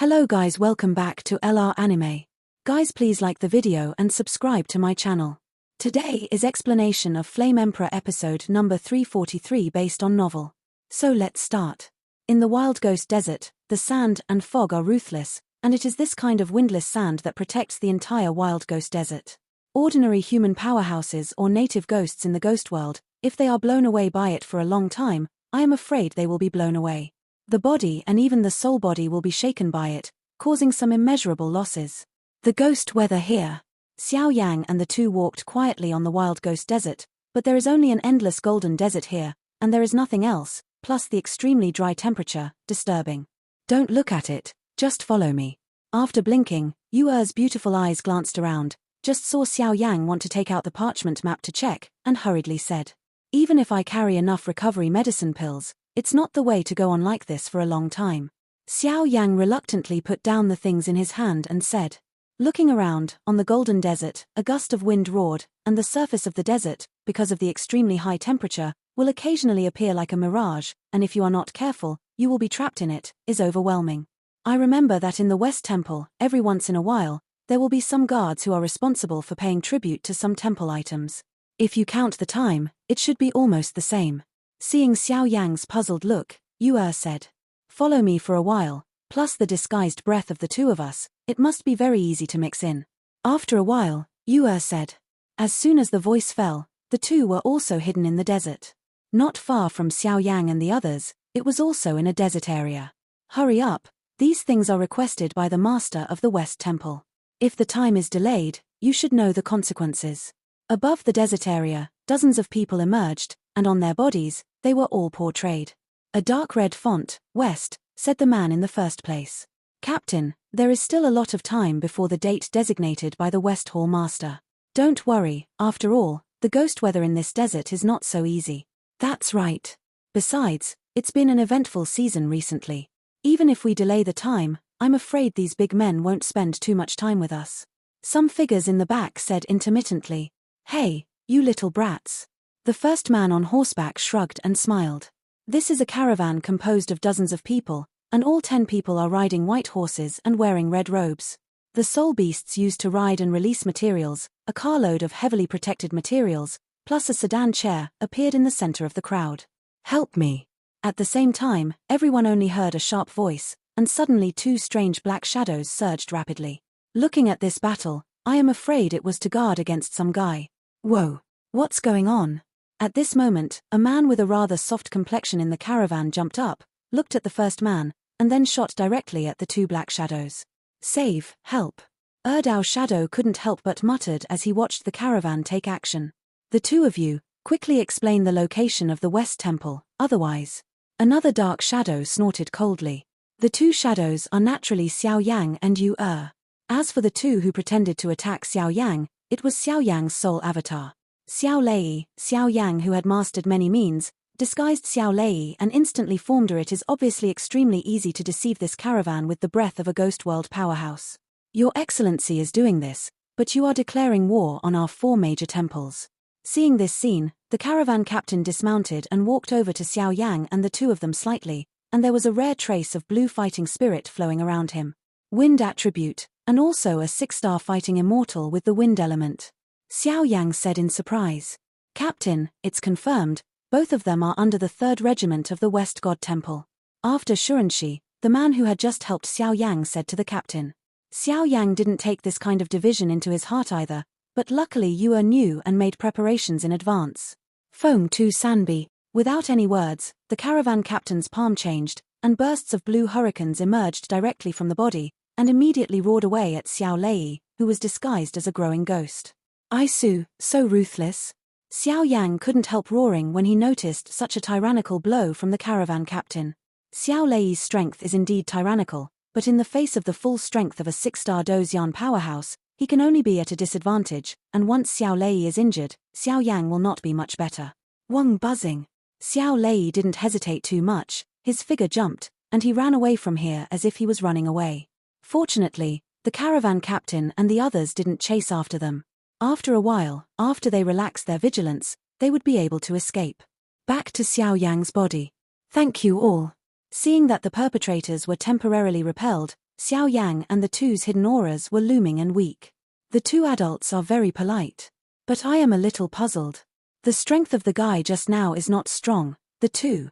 Hello guys, welcome back to LR Anime. Guys, please like the video and subscribe to my channel. Today is explanation of Flame Emperor episode number 343 based on novel. So let's start. In the Wild Ghost Desert, the sand and fog are ruthless, and it is this kind of windless sand that protects the entire Wild Ghost Desert. Ordinary human powerhouses or native ghosts in the ghost world, if they are blown away by it for a long time, I am afraid they will be blown away. The body and even the soul body will be shaken by it, causing some immeasurable losses. The ghost weather here. Xiao Yan and the two walked quietly on the Wild Ghost Desert, but there is only an endless golden desert here, and there is nothing else, plus the extremely dry temperature, disturbing. Don't look at it, just follow me. After blinking, Yuer's beautiful eyes glanced around, just saw Xiao Yang want to take out the parchment map to check, and hurriedly said, "Even if I carry enough recovery medicine pills, it's not the way to go on like this for a long time." Xiao Yang reluctantly put down the things in his hand and said, looking around, on the golden desert, a gust of wind roared, and the surface of the desert, because of the extremely high temperature, will occasionally appear like a mirage, and if you are not careful, you will be trapped in it, is overwhelming. I remember that in the West Temple, every once in a while, there will be some guards who are responsible for paying tribute to some temple items. If you count the time, it should be almost the same. Seeing Xiao Yang's puzzled look, Yuer said, "Follow me for a while, plus the disguised breath of the two of us, it must be very easy to mix in." After a while, Yuer said. As soon as the voice fell, the two were also hidden in the desert. Not far from Xiao Yang and the others, it was also in a desert area. Hurry up, these things are requested by the master of the West Temple. If the time is delayed, you should know the consequences. Above the desert area, dozens of people emerged, and on their bodies, they were all portrayed. A dark red font, West, said the man in the first place. "Captain, there is still a lot of time before the date designated by the West Hall Master. Don't worry, after all, the ghost weather in this desert is not so easy." "That's right. Besides, it's been an eventful season recently. Even if we delay the time, I'm afraid these big men won't spend too much time with us." Some figures in the back said intermittently, "Hey, you little brats." The first man on horseback shrugged and smiled. This is a caravan composed of dozens of people, and all 10 people are riding white horses and wearing red robes. The soul beasts used to ride and release materials, a carload of heavily protected materials, plus a sedan chair, appeared in the center of the crowd. "Help me." At the same time, everyone only heard a sharp voice, and suddenly 2 strange black shadows surged rapidly. Looking at this battle, I am afraid it was to guard against some guy. Whoa, what's going on? At this moment, a man with a rather soft complexion in the caravan jumped up, looked at the first man, and then shot directly at the 2 black shadows. "Save, help." Erdao Shadow couldn't help but muttered as he watched the caravan take action. "The two of you, quickly explain the location of the West Temple, otherwise." Another dark shadow snorted coldly. The 2 shadows are naturally Xiao Yang and Yuer. As for the 2 who pretended to attack Xiao Yang, it was Xiao Yang's soul avatar. Xiao Lei, Xiao Yang, who had mastered many means, disguised Xiao Lei and instantly formed her. It is obviously extremely easy to deceive this caravan with the breath of a ghost world powerhouse. "Your Excellency is doing this, but you are declaring war on our 4 major temples." Seeing this scene, the caravan captain dismounted and walked over to Xiao Yang and the 2 of them slightly, and there was a rare trace of blue fighting spirit flowing around him. Wind attribute, and also a 6-star fighting immortal with the wind element. Xiao Yang said in surprise. "Captain, it's confirmed, both of them are under the 3rd Regiment of the West God Temple." After Shurenshi, the man who had just helped Xiao Yang said to the captain. Xiao Yang didn't take this kind of division into his heart either, but luckily Yuer knew and made preparations in advance. Foam to Sanbi. Without any words, the caravan captain's palm changed, and bursts of blue hurricanes emerged directly from the body, and immediately roared away at Xiao Lei, who was disguised as a growing ghost. "Isu, so ruthless." Xiao Yang couldn't help roaring when he noticed such a tyrannical blow from the caravan captain. Xiao Lei's strength is indeed tyrannical, but in the face of the full strength of a 6-star Dozian powerhouse, he can only be at a disadvantage, and once Xiao Lei is injured, Xiao Yang will not be much better. Wang buzzing. Xiao Lei didn't hesitate too much, his figure jumped, and he ran away from here as if he was running away. Fortunately, the caravan captain and the others didn't chase after them. After a while, after they relaxed their vigilance, they would be able to escape. Back to Xiao Yang's body. "Thank you all." Seeing that the perpetrators were temporarily repelled, Xiao Yang and the two's hidden auras were looming and weak. The two adults are very polite. But I am a little puzzled. The strength of the guy just now is not strong. The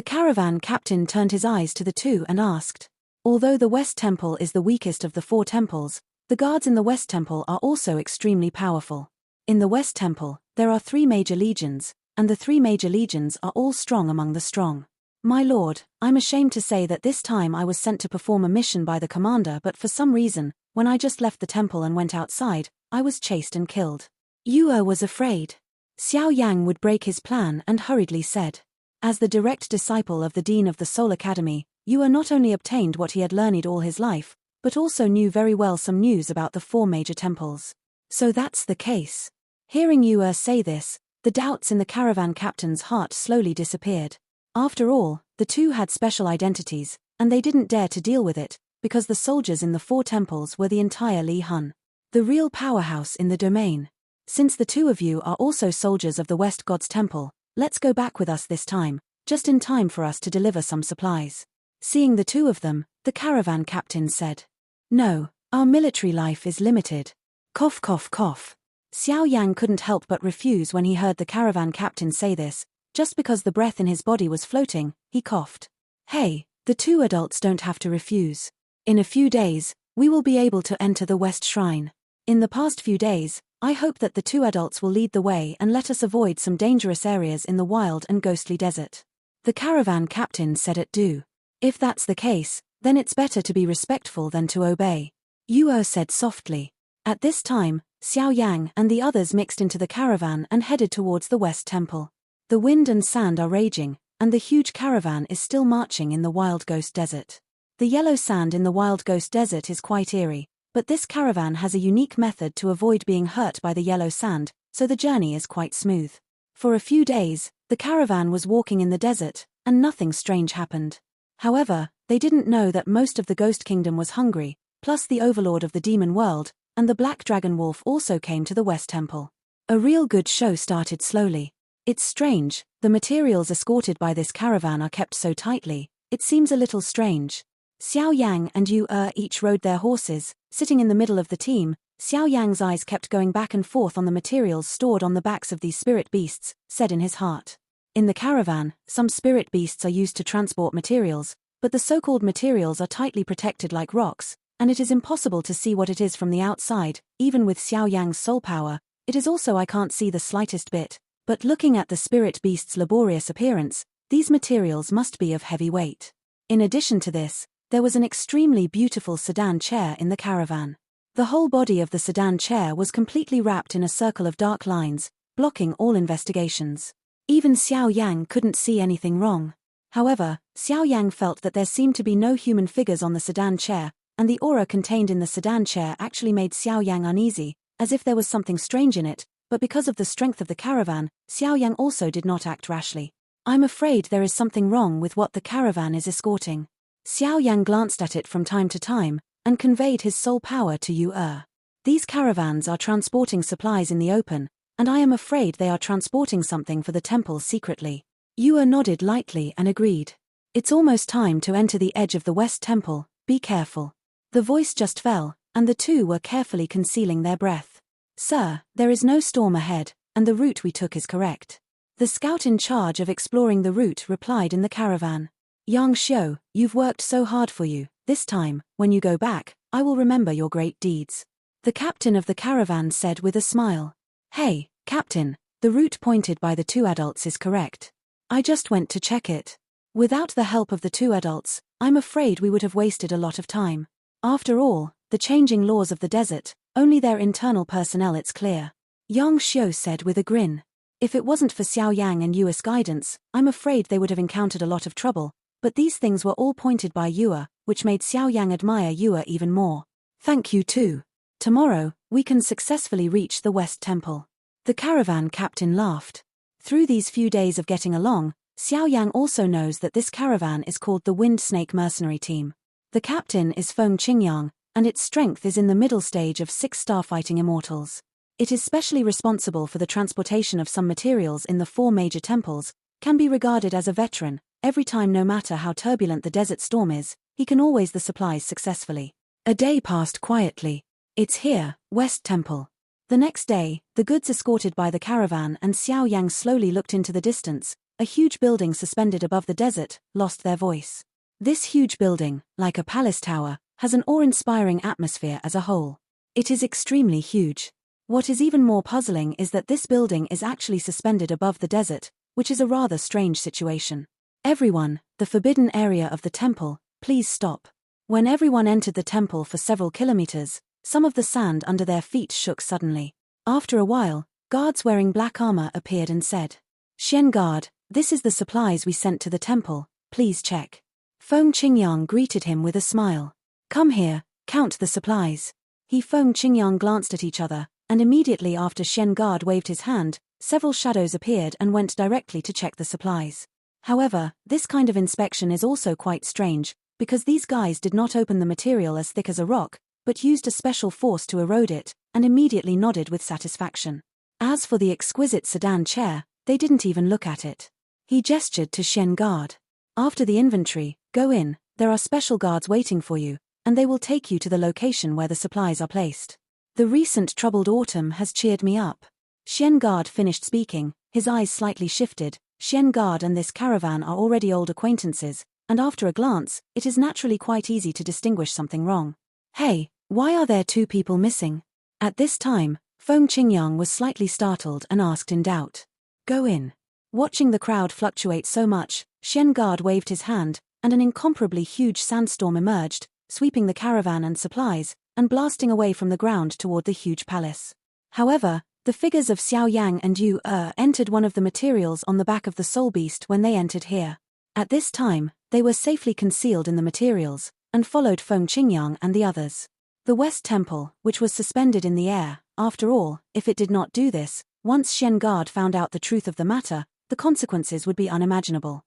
caravan captain turned his eyes to the two and asked. Although the West Temple is the weakest of the four temples, the guards in the West Temple are also extremely powerful. In the West Temple, there are 3 major legions, and the 3 major legions are all strong among the strong. My lord, I'm ashamed to say that this time I was sent to perform a mission by the commander, but for some reason, when I just left the temple and went outside, I was chased and killed. Yue was afraid. Xiao Yang would break his plan and hurriedly said. As the direct disciple of the Dean of the Soul Academy, Yue not only obtained what he had learned all his life, but also knew very well some news about the 4 major temples. So that's the case. Hearing Yue say this, the doubts in the caravan captain's heart slowly disappeared. After all, the two had special identities, and they didn't dare to deal with it, because the soldiers in the 4 temples were the entire Li Hun. The real powerhouse in the domain. Since the 2 of you are also soldiers of the West God's Temple, let's go back with us this time, just in time for us to deliver some supplies. Seeing the 2 of them, the caravan captain said. No, our military life is limited. Cough cough cough. Xiao Yang couldn't help but refuse when he heard the caravan captain say this. Just because the breath in his body was floating, he coughed. Hey, the 2 adults don't have to refuse. In a few days, we will be able to enter the West Shrine. In the past few days, I hope that the 2 adults will lead the way and let us avoid some dangerous areas in the wild and ghostly desert. The caravan captain said it do. If that's the case, then it's better to be respectful than to obey. Yue said softly. At this time, Xiao Yang and the others mixed into the caravan and headed towards the West Temple. The wind and sand are raging, and the huge caravan is still marching in the wild ghost desert. The yellow sand in the wild ghost desert is quite eerie, but this caravan has a unique method to avoid being hurt by the yellow sand, so the journey is quite smooth. For a few days, the caravan was walking in the desert, and nothing strange happened. However, they didn't know that most of the Ghost Kingdom was hungry, plus the overlord of the demon world, and the Black Dragon Wolf also came to the West Temple. A real good show started slowly. It's strange, the materials escorted by this caravan are kept so tightly, it seems a little strange. Xiao Yang and Yue each rode their horses, sitting in the middle of the team. Xiao Yang's eyes kept going back and forth on the materials stored on the backs of these spirit beasts, said in his heart. In the caravan, some spirit beasts are used to transport materials, but the so-called materials are tightly protected like rocks, and it is impossible to see what it is from the outside. Even with Xiao Yang's soul power, it is also I can't see the slightest bit. But looking at the spirit beast's laborious appearance, these materials must be of heavy weight. In addition to this, there was an extremely beautiful sedan chair in the caravan. The whole body of the sedan chair was completely wrapped in a circle of dark lines, blocking all investigations. Even Xiao Yang couldn't see anything wrong. However, Xiao Yang felt that there seemed to be no human figures on the sedan chair, and the aura contained in the sedan chair actually made Xiao Yang uneasy, as if there was something strange in it. But because of the strength of the caravan, Xiao Yang also did not act rashly. I'm afraid there is something wrong with what the caravan is escorting. Xiao Yang glanced at it from time to time, and conveyed his soul power to Yue. These caravans are transporting supplies in the open, and I am afraid they are transporting something for the temple secretly. Yue nodded lightly and agreed. It's almost time to enter the edge of the West Temple, be careful. The voice just fell, and the 2 were carefully concealing their breath. Sir, there is no storm ahead, and the route we took is correct. The scout in charge of exploring the route replied in the caravan. Yang Xiu, you've worked so hard for you. This time, when you go back, I will remember your great deeds. The captain of the caravan said with a smile. Hey, Captain, the route pointed by the 2 adults is correct. I just went to check it. Without the help of the 2 adults, I'm afraid we would have wasted a lot of time. After all, the changing laws of the desert, only their internal personnel it's clear. Yang Xiu said with a grin. If it wasn't for Xiao Yang and Yue's guidance, I'm afraid they would have encountered a lot of trouble, but these things were all pointed by Yue, which made Xiao Yang admire Yue even more. Thank you too. Tomorrow, we can successfully reach the West Temple. The caravan captain laughed. Through these few days of getting along, Xiao Yang also knows that this caravan is called the Wind Snake Mercenary Team. The captain is Feng Qingyang, and its strength is in the middle stage of 6 starfighting immortals. It is specially responsible for the transportation of some materials in the 4 major temples, can be regarded as a veteran. Every time, no matter how turbulent the desert storm is, he can always the supplies successfully. A day passed quietly. It's here, West Temple. The next day, the goods escorted by the caravan and Xiao Yang slowly looked into the distance. A huge building suspended above the desert lost their voice. This huge building, like a palace tower, has an awe-inspiring atmosphere as a whole. It is extremely huge. What is even more puzzling is that this building is actually suspended above the desert, which is a rather strange situation. Everyone, the forbidden area of the temple, please stop. When everyone entered the temple for several kilometers, some of the sand under their feet shook suddenly. After a while, guards wearing black armor appeared and said, "Xian guard, this is the supplies we sent to the temple, please check." Feng Qingyang greeted him with a smile. "Come here, count the supplies." He Feng Qingyang glanced at each other, and immediately after Xian guard waved his hand, several shadows appeared and went directly to check the supplies. However, this kind of inspection is also quite strange, because these guys did not open the material as thick as a rock, but used a special force to erode it, and immediately nodded with satisfaction. As for the exquisite sedan chair, they didn't even look at it. He gestured to Xian guard. "After the inventory, go in, there are special guards waiting for you, and they will take you to the location where the supplies are placed. The recent troubled autumn has cheered me up." Xian guard finished speaking, his eyes slightly shifted. Xian guard and this caravan are already old acquaintances, and after a glance, it is naturally quite easy to distinguish something wrong. "Hey, why are there two people missing?" At this time, Feng Qingyang was slightly startled and asked in doubt. "Go in." Watching the crowd fluctuate so much, Xian guard waved his hand, and an incomparably huge sandstorm emerged, sweeping the caravan and supplies, and blasting away from the ground toward the huge palace. However, the figures of Xiao Yang and Yu entered one of the materials on the back of the soul beast when they entered here. At this time, they were safely concealed in the materials, and followed Feng Qingyang and the others. The West Temple, which was suspended in the air, after all, if it did not do this, once Xian guard found out the truth of the matter, the consequences would be unimaginable.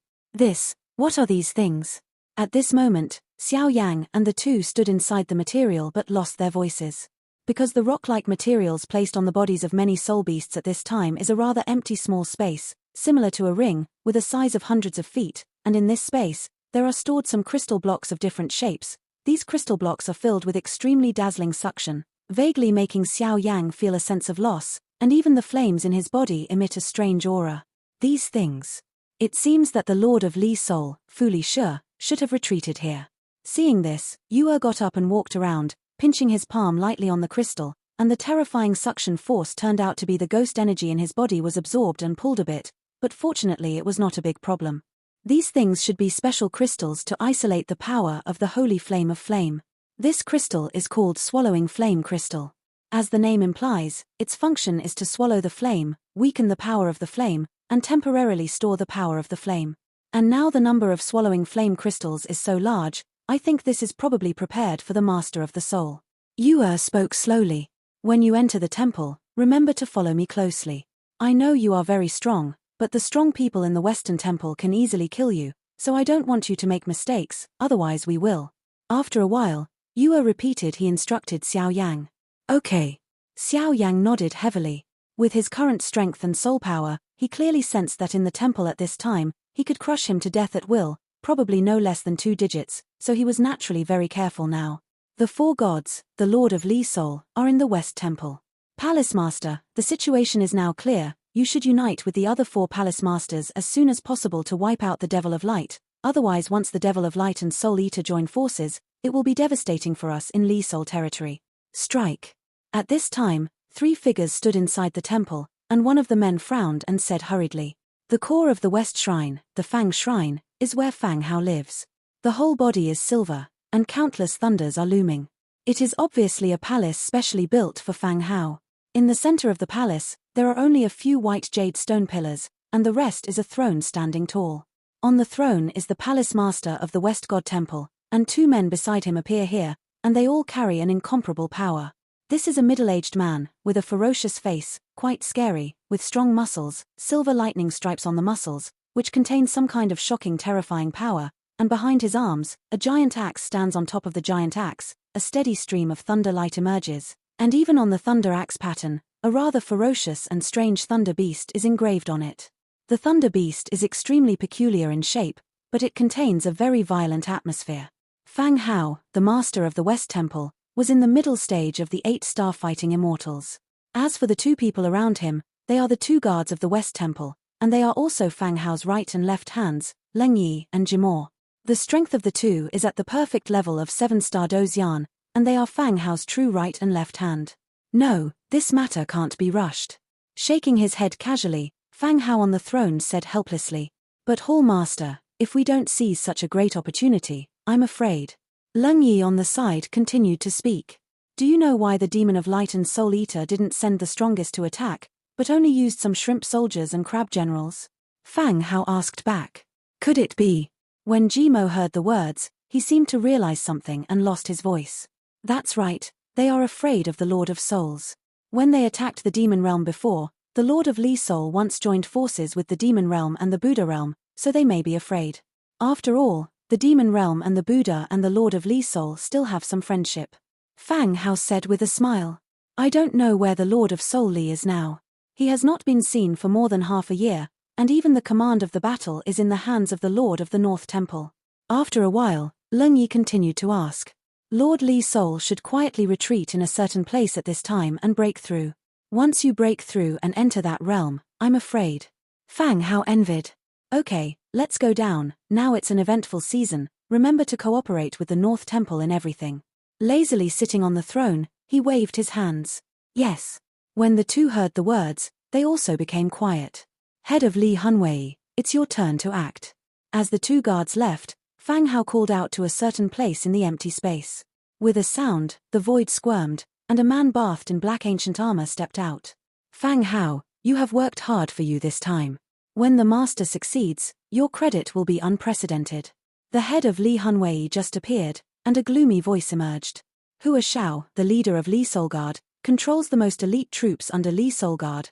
What are these things? At this moment, Xiao Yang and the two stood inside the material but lost their voices. Because the rock-like materials placed on the bodies of many soul beasts at this time is a rather empty small space, similar to a ring, with a size of hundreds of feet, and in this space, there are stored some crystal blocks of different shapes. These crystal blocks are filled with extremely dazzling suction, vaguely making Xiao Yang feel a sense of loss, and even the flames in his body emit a strange aura. These things. It seems that the Lord of Li Soul, Fu Li Shi, should have retreated here. Seeing this, Yu got up and walked around, pinching his palm lightly on the crystal, and the terrifying suction force turned out to be the ghost energy in his body was absorbed and pulled a bit, but fortunately it was not a big problem. These things should be special crystals to isolate the power of the holy flame of flame. This crystal is called Swallowing Flame Crystal. As the name implies, its function is to swallow the flame, weaken the power of the flame, and temporarily store the power of the flame. And now the number of swallowing flame crystals is so large, I think this is probably prepared for the master of the soul. Yu spoke slowly. "When you enter the temple, remember to follow me closely. I know you are very strong, but the strong people in the Western temple can easily kill you, so I don't want you to make mistakes, otherwise we will." After a while, Yu repeated he instructed Xiao Yang. "Okay." Xiao Yang nodded heavily. With his current strength and soul power, he clearly sensed that in the temple at this time, he could crush him to death at will, probably no less than 2 digits, so he was naturally very careful now. The 4 gods, the Lord of Li Soul, are in the West Temple. "Palace Master, the situation is now clear. You should unite with the other 4 Palace Masters as soon as possible to wipe out the Devil of Light, otherwise once the Devil of Light and Soul Eater join forces, it will be devastating for us in Li Soul territory. Strike." At this time, 3 figures stood inside the temple, and one of the men frowned and said hurriedly, "The core of the West Shrine, the Fang Shrine, is where Fang Hao lives. The whole body is silver, and countless thunders are looming. It is obviously a palace specially built for Fang Hao. In the center of the palace, there are only a few white jade stone pillars, and the rest is a throne standing tall. On the throne is the Palace Master of the West God Temple, and 2 men beside him appear here, and they all carry an incomparable power. This is a middle-aged man, with a ferocious face, quite scary, with strong muscles, silver lightning stripes on the muscles, which contain some kind of shocking terrifying power, and behind his arms, a giant axe stands on top of the giant axe, a steady stream of thunder light emerges, and even on the thunder axe pattern, a rather ferocious and strange thunder beast is engraved on it. The thunder beast is extremely peculiar in shape, but it contains a very violent atmosphere. Fang Hao, the master of the West Temple, was in the middle stage of the 8-star fighting immortals. As for the two people around him, they are the two guards of the West Temple, and they are also Fang Hao's right and left hands, Leng Yi and Jimo. The strength of the two is at the perfect level of 7-star Dozian, and they are Fang Hao's true right and left hand. No, this matter can't be rushed. Shaking his head casually, Fang Hao on the throne said helplessly. But Hall Master, if we don't seize such a great opportunity, I'm afraid. Leng Yi on the side continued to speak. Do you know why the Demon of Light and Soul Eater didn't send the strongest to attack, but only used some shrimp soldiers and crab generals? Fang Hao asked back. Could it be? When Jimo heard the words, he seemed to realize something and lost his voice. That's right, they are afraid of the Lord of Souls. When they attacked the Demon Realm before, the Lord of Li Soul once joined forces with the Demon Realm and the Buddha Realm, so they may be afraid. After all, the Demon Realm and the Buddha and the Lord of Li Soul still have some friendship. Fang Hao said with a smile. I don't know where the Lord of Soul Li is now. He has not been seen for more than half a year, and even the command of the battle is in the hands of the Lord of the North Temple. After a while, Leng Yi continued to ask. Lord Li Soul should quietly retreat in a certain place at this time and break through. Once you break through and enter that realm, I'm afraid. Fang Hao envied. Okay, let's go down, now it's an eventful season, remember to cooperate with the North Temple in everything. Lazily sitting on the throne, he waved his hands. Yes. When the two heard the words, they also became quiet. Head of Li Hunwei, it's your turn to act. As the two guards left, Fang Hao called out to a certain place in the empty space. With a sound, the void squirmed, and a man bathed in black ancient armor stepped out. Fang Hao, you have worked hard for you this time. When the master succeeds, your credit will be unprecedented. The head of Li Hunwei just appeared, and a gloomy voice emerged. Hua Xiao, the leader of Li Soul Guard, controls the most elite troops under Li Soul Guard,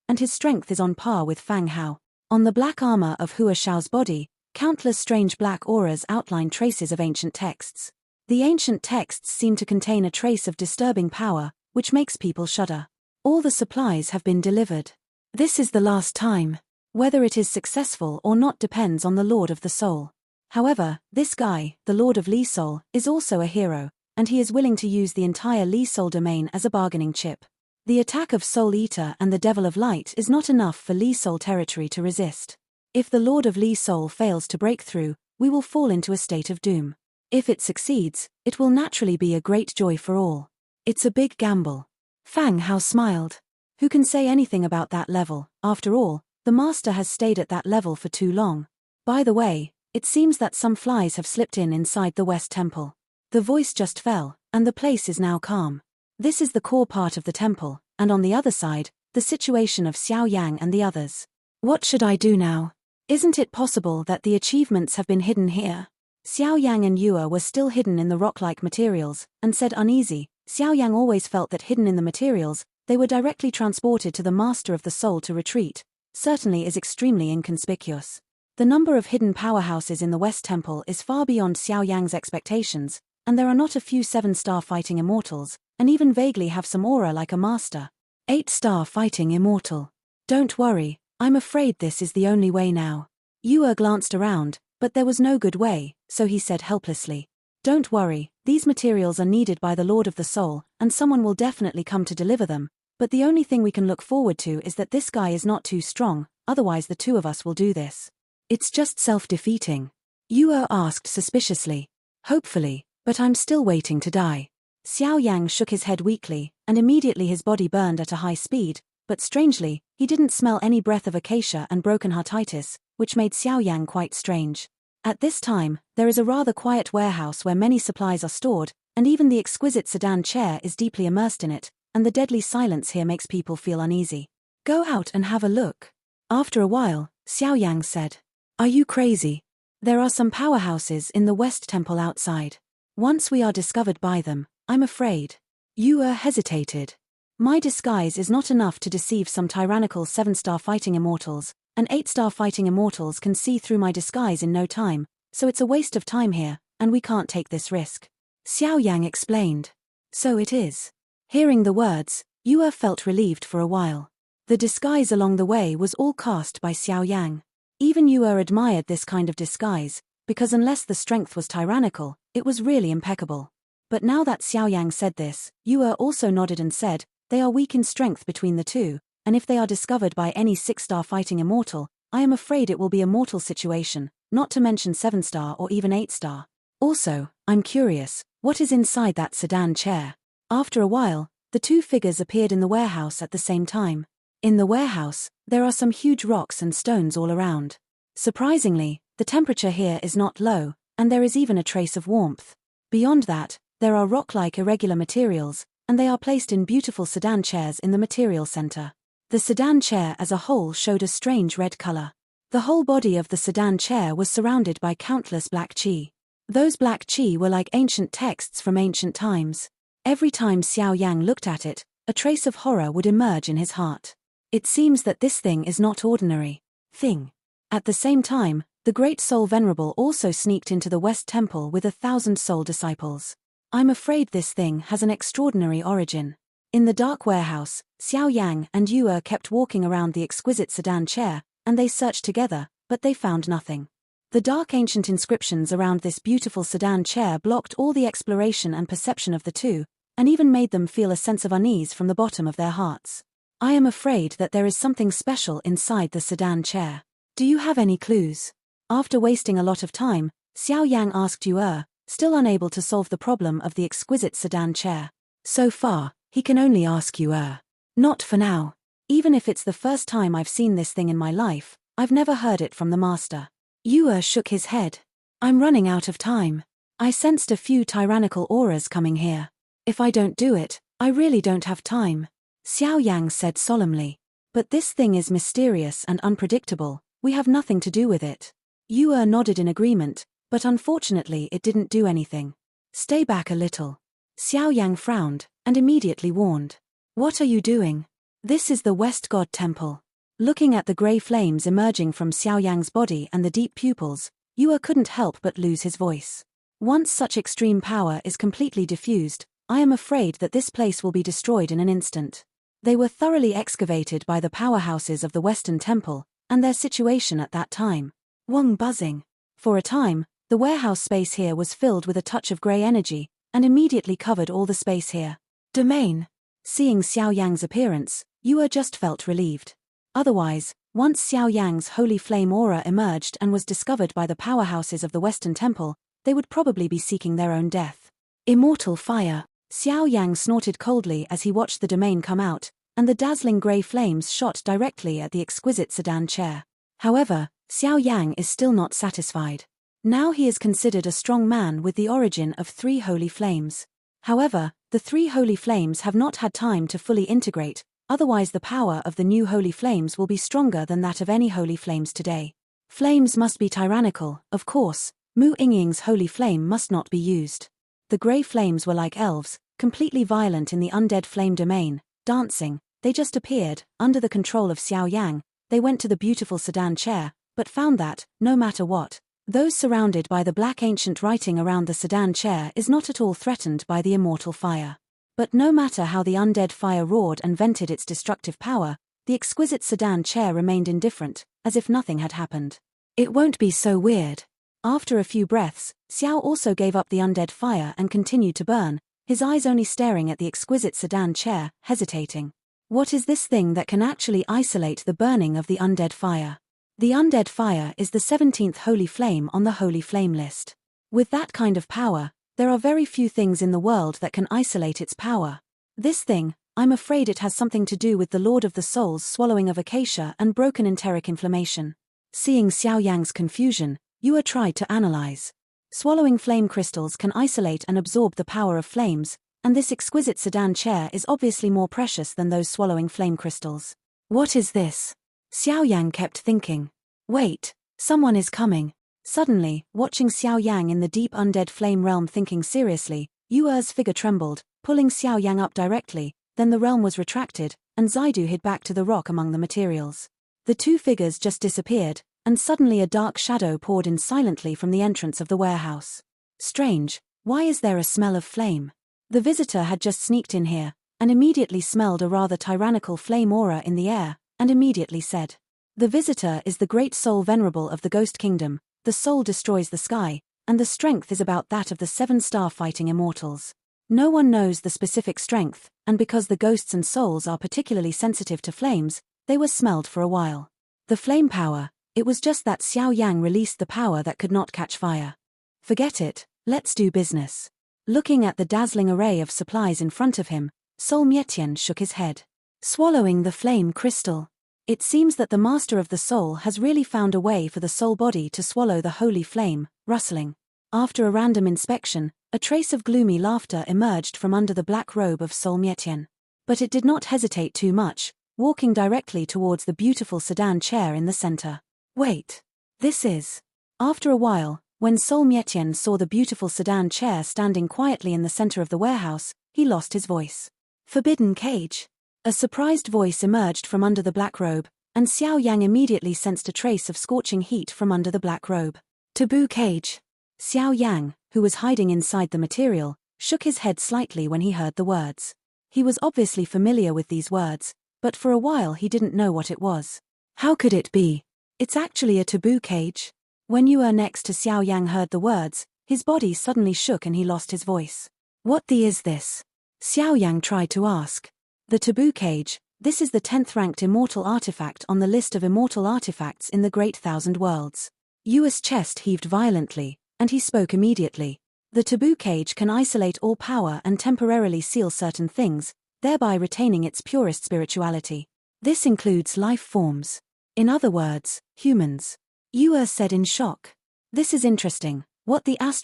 and his strength is on par with Fang Hao. On the black armor of Hua Xiao's body, countless strange black auras outline traces of ancient texts. The ancient texts seem to contain a trace of disturbing power, which makes people shudder. All the supplies have been delivered. This is the last time. Whether it is successful or not depends on the Lord of the Soul. However, this guy, the Lord of Li Soul, is also a hero, and he is willing to use the entire Li Soul domain as a bargaining chip. The attack of Soul Eater and the Devil of Light is not enough for Li Soul territory to resist. If the Lord of Li Soul fails to break through, we will fall into a state of doom. If it succeeds, it will naturally be a great joy for all. It's a big gamble. Fang Hao smiled. Who can say anything about that level? After all, the master has stayed at that level for too long. By the way, it seems that some flies have slipped inside the West Temple. The voice just fell, and the place is now calm. This is the core part of the temple, and on the other side, the situation of Xiao Yang and the others. What should I do now? Isn't it possible that the achievements have been hidden here? Xiao Yang and Yue were still hidden in the rock-like materials, and said uneasy. Xiao Yang always felt that hidden in the materials, they were directly transported to the Master of the Soul to retreat, certainly is extremely inconspicuous. The number of hidden powerhouses in the West Temple is far beyond Xiao Yang's expectations, and there are not a few 7-star fighting immortals, and even vaguely have some aura like a master. 8-star fighting immortal. Don't worry, I'm afraid this is the only way now. Yue glanced around, but there was no good way, so he said helplessly. Don't worry, these materials are needed by the Lord of the Soul, and someone will definitely come to deliver them, but the only thing we can look forward to is that this guy is not too strong, otherwise the two of us will do this. It's just self-defeating. Yue asked suspiciously. Hopefully, but I'm still waiting to die. Xiao Yang shook his head weakly, and immediately his body burned at a high speed, but strangely, he didn't smell any breath of acacia and broken heartitis, which made Xiao Yang quite strange. At this time, there is a rather quiet warehouse where many supplies are stored, and even the exquisite sedan chair is deeply immersed in it, and the deadly silence here makes people feel uneasy. Go out and have a look. After a while, Xiao Yang said. Are you crazy? There are some powerhouses in the West Temple outside. Once we are discovered by them, I'm afraid. Yue hesitated. My disguise is not enough to deceive some tyrannical 7-star fighting immortals, and 8-star fighting immortals can see through my disguise in no time, so it's a waste of time here, and we can't take this risk. Xiao Yang explained. So it is. Hearing the words, Yue felt relieved for a while. The disguise along the way was all cast by Xiao Yang. Even Yue admired this kind of disguise, because unless the strength was tyrannical, it was really impeccable. But now that Xiao Yang said this, Yue also nodded and said, they are weak in strength between the two, and if they are discovered by any 6-star fighting immortal, I am afraid it will be a mortal situation, not to mention 7-star or even 8-star. Also, I'm curious, what is inside that sedan chair? After a while, the two figures appeared in the warehouse at the same time. In the warehouse, there are some huge rocks and stones all around. Surprisingly, the temperature here is not low, and there is even a trace of warmth. Beyond that, there are rock-like irregular materials, and they are placed in beautiful sedan chairs in the material center. The sedan chair as a whole showed a strange red color. The whole body of the sedan chair was surrounded by countless black chi. Those black chi were like ancient texts from ancient times. Every time Xiao Yang looked at it, a trace of horror would emerge in his heart. It seems that this thing is not ordinary thing. At the same time, the Great Soul Venerable also sneaked into the West Temple with 1,000 soul disciples. I'm afraid this thing has an extraordinary origin. In the dark warehouse, Xiao Yang and Yue kept walking around the exquisite sedan chair, and they searched together, but they found nothing. The dark ancient inscriptions around this beautiful sedan chair blocked all the exploration and perception of the two, and even made them feel a sense of unease from the bottom of their hearts. I am afraid that there is something special inside the sedan chair. Do you have any clues? After wasting a lot of time, Xiao Yang asked Yue, still unable to solve the problem of the exquisite sedan chair. So far, he can only ask Yue. Not for now. Even if it's the first time I've seen this thing in my life, I've never heard it from the master. Yue shook his head. I'm running out of time. I sensed a few tyrannical auras coming here. If I don't do it, I really don't have time. Xiao Yang said solemnly. But this thing is mysterious and unpredictable, we have nothing to do with it. Yue nodded in agreement, but unfortunately it didn't do anything. Stay back a little. Xiao Yang frowned, and immediately warned. What are you doing? This is the West God Temple. Looking at the grey flames emerging from Xiao Yang's body and the deep pupils, Yue couldn't help but lose his voice. Once such extreme power is completely diffused, I am afraid that this place will be destroyed in an instant. They were thoroughly excavated by the powerhouses of the Western Temple, and their situation at that time. Wang buzzing. For a time, the warehouse space here was filled with a touch of grey energy, and immediately covered all the space here. Domain. Seeing Xiao Yang's appearance, Yue just felt relieved. Otherwise, once Xiao Yang's holy flame aura emerged and was discovered by the powerhouses of the Western Temple, they would probably be seeking their own death. Immortal fire. Xiao Yang snorted coldly as he watched the domain come out, and the dazzling grey flames shot directly at the exquisite sedan chair. However, Xiao Yang is still not satisfied. Now he is considered a strong man with the origin of 3 holy flames. However, the 3 holy flames have not had time to fully integrate, otherwise the power of the new holy flames will be stronger than that of any holy flames today. Flames must be tyrannical, of course. Mu Yingying's holy flame must not be used. The grey flames were like elves, completely violent in the undead flame domain, dancing. They just appeared, under the control of Xiao Yang. They went to the beautiful sedan chair, but found that, no matter what, those surrounded by the black ancient writing around the sedan chair is not at all threatened by the immortal fire. But no matter how the undead fire roared and vented its destructive power, the exquisite sedan chair remained indifferent, as if nothing had happened. It won't be so weird. After a few breaths, Xiao also gave up the undead fire and continued to burn, his eyes only staring at the exquisite sedan chair, hesitating. What is this thing that can actually isolate the burning of the undead fire? The undead fire is the 17th holy flame on the holy flame list. With that kind of power, there are very few things in the world that can isolate its power. This thing, I'm afraid it has something to do with the Lord of the Soul's swallowing of acacia and broken enteric inflammation. Seeing Xiao Yang's confusion, Yue tried to analyze. Swallowing flame crystals can isolate and absorb the power of flames, and this exquisite sedan chair is obviously more precious than those swallowing flame crystals. What is this? Xiao Yang kept thinking. Wait, someone is coming. Suddenly, watching Xiao Yang in the deep undead flame realm thinking seriously, Yue's figure trembled, pulling Xiao Yang up directly, then the realm was retracted, and Zaidu hid back to the rock among the materials. The two figures just disappeared, and suddenly a dark shadow poured in silently from the entrance of the warehouse. Strange, why is there a smell of flame? The visitor had just sneaked in here, and immediately smelled a rather tyrannical flame aura in the air, and immediately said, "The visitor is the great soul venerable of the Ghost Kingdom, the soul destroys the sky, and the strength is about that of the 7-star fighting immortals. No one knows the specific strength, and because the ghosts and souls are particularly sensitive to flames, they were smelled for a while. The flame power, it was just that Xiao Yang released the power that could not catch fire. Forget it, let's do business. Looking at the dazzling array of supplies in front of him, Soul Mietian shook his head. Swallowing the flame crystal. It seems that the master of the soul has really found a way for the soul body to swallow the holy flame, rustling. After a random inspection, a trace of gloomy laughter emerged from under the black robe of Soul Mietian. But it did not hesitate too much, walking directly towards the beautiful sedan chair in the center. Wait. This is. After a while, when Soul Mietian saw the beautiful sedan chair standing quietly in the center of the warehouse, he lost his voice. Forbidden cage. A surprised voice emerged from under the black robe, and Xiao Yang immediately sensed a trace of scorching heat from under the black robe. Taboo cage. Xiao Yang, who was hiding inside the material, shook his head slightly when he heard the words. He was obviously familiar with these words, but for a while he didn't know what it was. How could it be? It's actually a taboo cage. When you were next to Xiao Yang heard the words, his body suddenly shook and he lost his voice. What the is this? Xiao Yang tried to ask. The taboo cage, this is the 10th ranked immortal artifact on the list of immortal artifacts in the Great Thousand Worlds. Yu's chest heaved violently, and he spoke immediately. The taboo cage can isolate all power and temporarily seal certain things, thereby retaining its purest spirituality. This includes life forms. In other words, humans. Yu said in shock. This is interesting. What the ***** does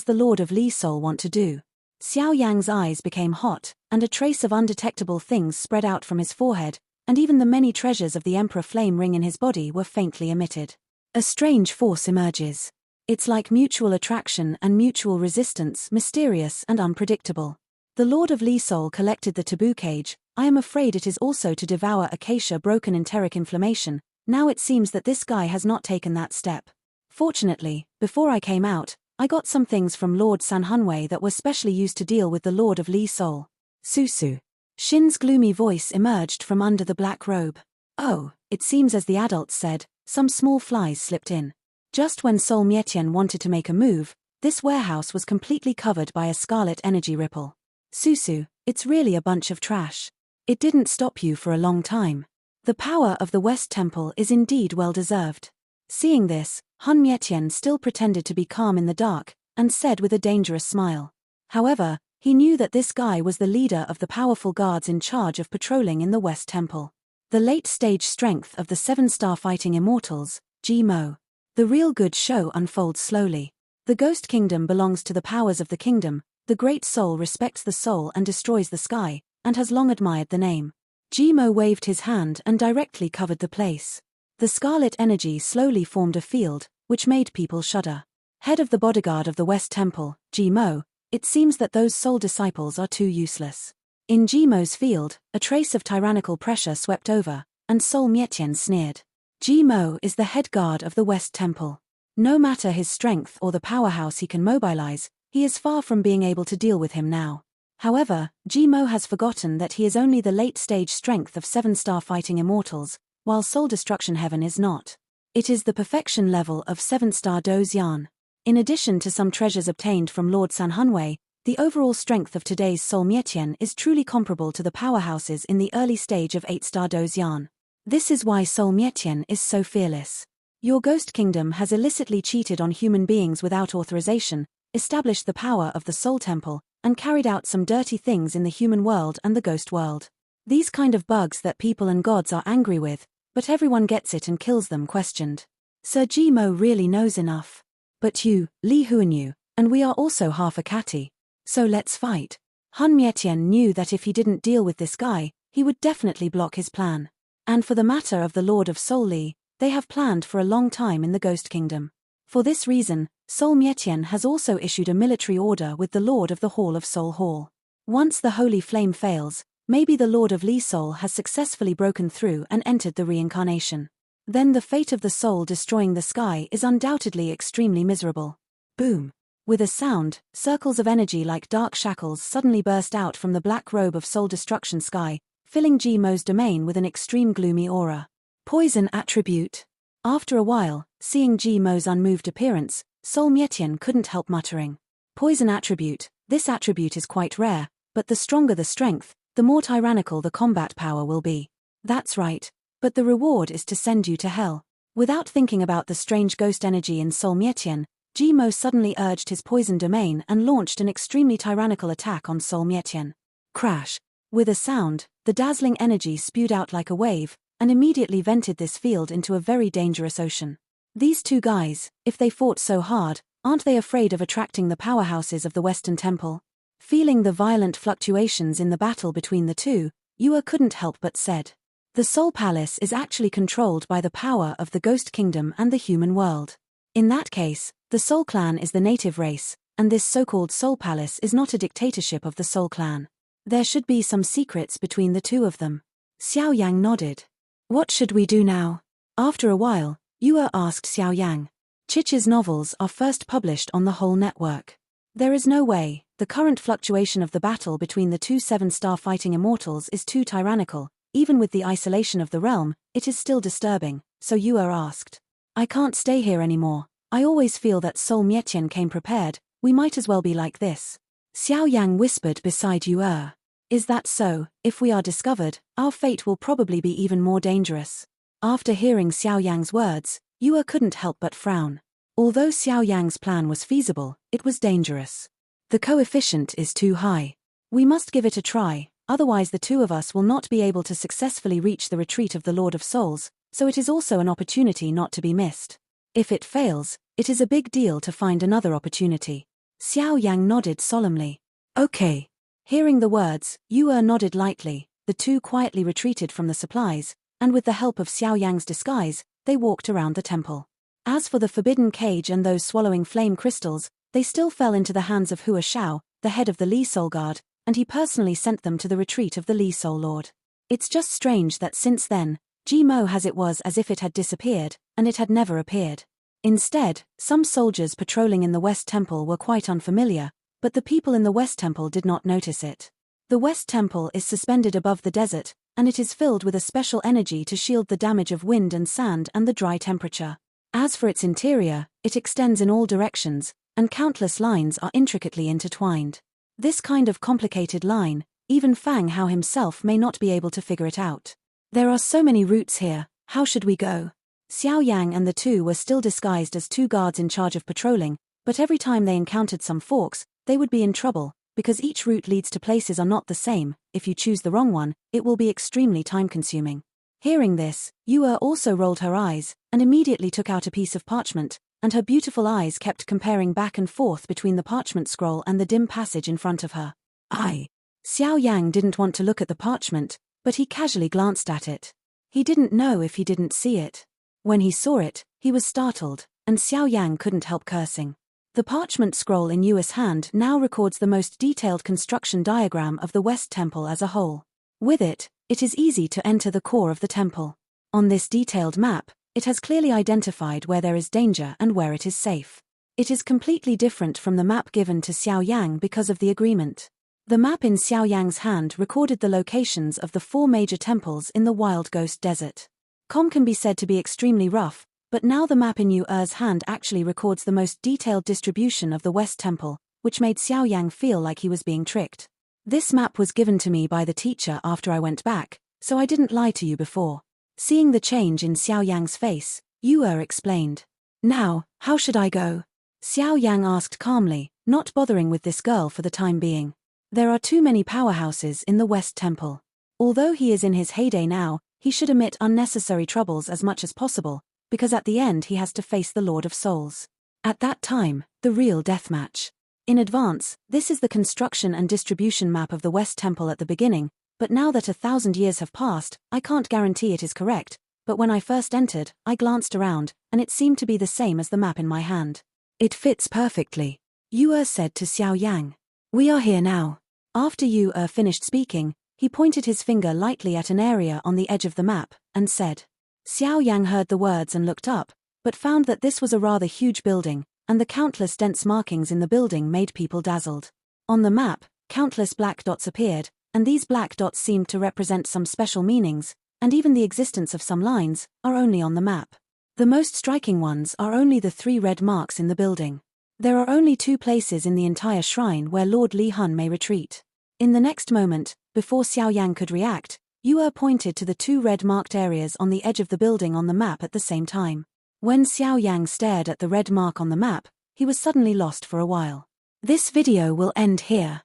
the Lord of Li Soul want to do? Xiao Yang's eyes became hot, and a trace of undetectable things spread out from his forehead, and even the many treasures of the Emperor Flame ring in his body were faintly emitted. A strange force emerges. It's like mutual attraction and mutual resistance, mysterious and unpredictable. The Lord of Li Soul collected the taboo cage. I am afraid it is also to devour acacia broken enteric inflammation. Now it seems that this guy has not taken that step. Fortunately, before I came out, I got some things from Lord Sanhunwei that were specially used to deal with the Lord of Li Soul. Susu. Shin's gloomy voice emerged from under the black robe. Oh, it seems as the adults said, some small flies slipped in. Just when Soul Mietian wanted to make a move, this warehouse was completely covered by a scarlet energy ripple. Susu, it's really a bunch of trash. It didn't stop you for a long time. The power of the West Temple is indeed well deserved. Seeing this, Hun Mietian still pretended to be calm in the dark, and said with a dangerous smile. However, he knew that this guy was the leader of the powerful guards in charge of patrolling in the West Temple. The late-stage strength of the 7-star fighting immortals, Mo. The real good show unfolds slowly. The Ghost Kingdom belongs to the powers of the kingdom. The Great Soul respects the soul and destroys the sky, and has long admired the name. Mo waved his hand and directly covered the place. The scarlet energy slowly formed a field, which made people shudder. Head of the bodyguard of the West Temple, Mo, it seems that those soul disciples are too useless. In Mo's field, a trace of tyrannical pressure swept over, and Soul Mietian sneered. Mo is the head guard of the West Temple. No matter his strength or the powerhouse he can mobilize, he is far from being able to deal with him now. However, Mo has forgotten that he is only the late-stage strength of 7-star fighting immortals, while Soul Destruction Heaven is not. It is the perfection level of 7-star Doze Yan. In addition to some treasures obtained from Lord Sanhunwei, the overall strength of today's Soul Mietian is truly comparable to the powerhouses in the early stage of 8-star Doze Yan. This is why Soul Mietian is so fearless. Your Ghost Kingdom has illicitly cheated on human beings without authorization, established the power of the Soul Temple, and carried out some dirty things in the human world and the ghost world. These kind of bugs that people and gods are angry with, but everyone gets it and kills them, questioned. Sir Mo really knows enough. But you, Li Huanyu, and we are also half a catty. So let's fight. Hun Mietian knew that if he didn't deal with this guy, he would definitely block his plan. And for the matter of the Lord of Soul Li, they have planned for a long time in the Ghost Kingdom. For this reason, Soul Mietian has also issued a military order with the Lord of the Hall of Soul Hall. Once the Holy Flame fails, maybe the Lord of Li Soul has successfully broken through and entered the reincarnation. Then the fate of the soul destroying the sky is undoubtedly extremely miserable. Boom. With a sound, circles of energy like dark shackles suddenly burst out from the black robe of soul destruction sky, filling Mo's domain with an extreme gloomy aura. Poison attribute. After a while, seeing Mo's unmoved appearance, Sol Mietian couldn't help muttering. Poison attribute, this attribute is quite rare, but the stronger the strength, the more tyrannical the combat power will be. That's right. But the reward is to send you to hell. Without thinking about the strange ghost energy in Sol Mietian, Mo suddenly urged his poison domain and launched an extremely tyrannical attack on Sol Mietian. Crash. With a sound, the dazzling energy spewed out like a wave, and immediately vented this field into a very dangerous ocean. These two guys, if they fought so hard, aren't they afraid of attracting the powerhouses of the Western Temple? Feeling the violent fluctuations in the battle between the two, Yue couldn't help but said. The Soul Palace is actually controlled by the power of the Ghost Kingdom and the human world. In that case, the Soul Clan is the native race, and this so-called Soul Palace is not a dictatorship of the Soul Clan. There should be some secrets between the two of them. Xiao Yang nodded. What should we do now? After a while, Yue asked Xiao Yang. Chiche's novels are first published on the whole network. There is no way, the current fluctuation of the battle between the two seven-star fighting immortals is too tyrannical. Even with the isolation of the realm, it is still disturbing, so Yue asked. I can't stay here anymore. I always feel that Sol Mietian came prepared, we might as well be like this. Xiao Yang whispered beside Yue. Is that so? If we are discovered, our fate will probably be even more dangerous. After hearing Xiao Yang's words, Yue couldn't help but frown. Although Xiao Yang's plan was feasible, it was dangerous. The coefficient is too high. We must give it a try. Otherwise the two of us will not be able to successfully reach the retreat of the Lord of Souls, so it is also an opportunity not to be missed. If it fails, it is a big deal to find another opportunity. Xiao Yang nodded solemnly. Okay. Hearing the words, Yue nodded lightly, the two quietly retreated from the supplies, and with the help of Xiao Yang's disguise, they walked around the temple. As for the forbidden cage and those swallowing flame crystals, they still fell into the hands of Hua Xiao, the head of the Li Soul Guard, and he personally sent them to the retreat of the Li Soul Lord. It's just strange that since then, Mo has it was as if it had disappeared, and it had never appeared. Instead, some soldiers patrolling in the West Temple were quite unfamiliar, but the people in the West Temple did not notice it. The West Temple is suspended above the desert, and it is filled with a special energy to shield the damage of wind and sand and the dry temperature. As for its interior, it extends in all directions, and countless lines are intricately intertwined. This kind of complicated line, even Fang Hao himself may not be able to figure it out. There are so many routes here, how should we go? Xiao Yang and the two were still disguised as two guards in charge of patrolling, but every time they encountered some forks, they would be in trouble, because each route leads to places are not the same. If you choose the wrong one, it will be extremely time-consuming. Hearing this, Yue also rolled her eyes, and immediately took out a piece of parchment, and her beautiful eyes kept comparing back and forth between the parchment scroll and the dim passage in front of her. Xiao Yang didn't want to look at the parchment, but he casually glanced at it. He didn't know if he didn't see it. When he saw it, he was startled, and Xiao Yang couldn't help cursing. The parchment scroll in Yue's hand now records the most detailed construction diagram of the West Temple as a whole. With it, it is easy to enter the core of the temple. On this detailed map, it has clearly identified where there is danger and where it is safe. It is completely different from the map given to Xiao Yang because of the agreement. The map in Xiao Yang's hand recorded the locations of the 4 major temples in the Wild Ghost Desert. Can be said to be extremely rough, but now the map in Yue's hand actually records the most detailed distribution of the West Temple, which made Xiao Yang feel like he was being tricked. This map was given to me by the teacher after I went back, so I didn't lie to you before. Seeing the change in Xiao Yang's face, Yue explained. Now, how should I go? Xiao Yang asked calmly, not bothering with this girl for the time being. There are too many powerhouses in the West Temple. Although he is in his heyday now, he should omit unnecessary troubles as much as possible, because at the end he has to face the Lord of Souls. At that time, the real deathmatch. In advance, this is the construction and distribution map of the West Temple at the beginning, but now that 1,000 years have passed, I can't guarantee it is correct, but when I first entered, I glanced around, and it seemed to be the same as the map in my hand. It fits perfectly, Yue said to Xiao Yang. We are here now. After Yue finished speaking, he pointed his finger lightly at an area on the edge of the map, and said. Xiao Yang heard the words and looked up, but found that this was a rather huge building, and the countless dense markings in the building made people dazzled. On the map, countless black dots appeared, and these black dots seemed to represent some special meanings, and even the existence of some lines, are only on the map. The most striking ones are only the 3 red marks in the building. There are only 2 places in the entire shrine where Lord Li Hun may retreat. In the next moment, before Xiao Yan could react, Yue pointed to the 2 red-marked areas on the edge of the building on the map at the same time. When Xiao Yan stared at the red mark on the map, he was suddenly lost for a while. This video will end here.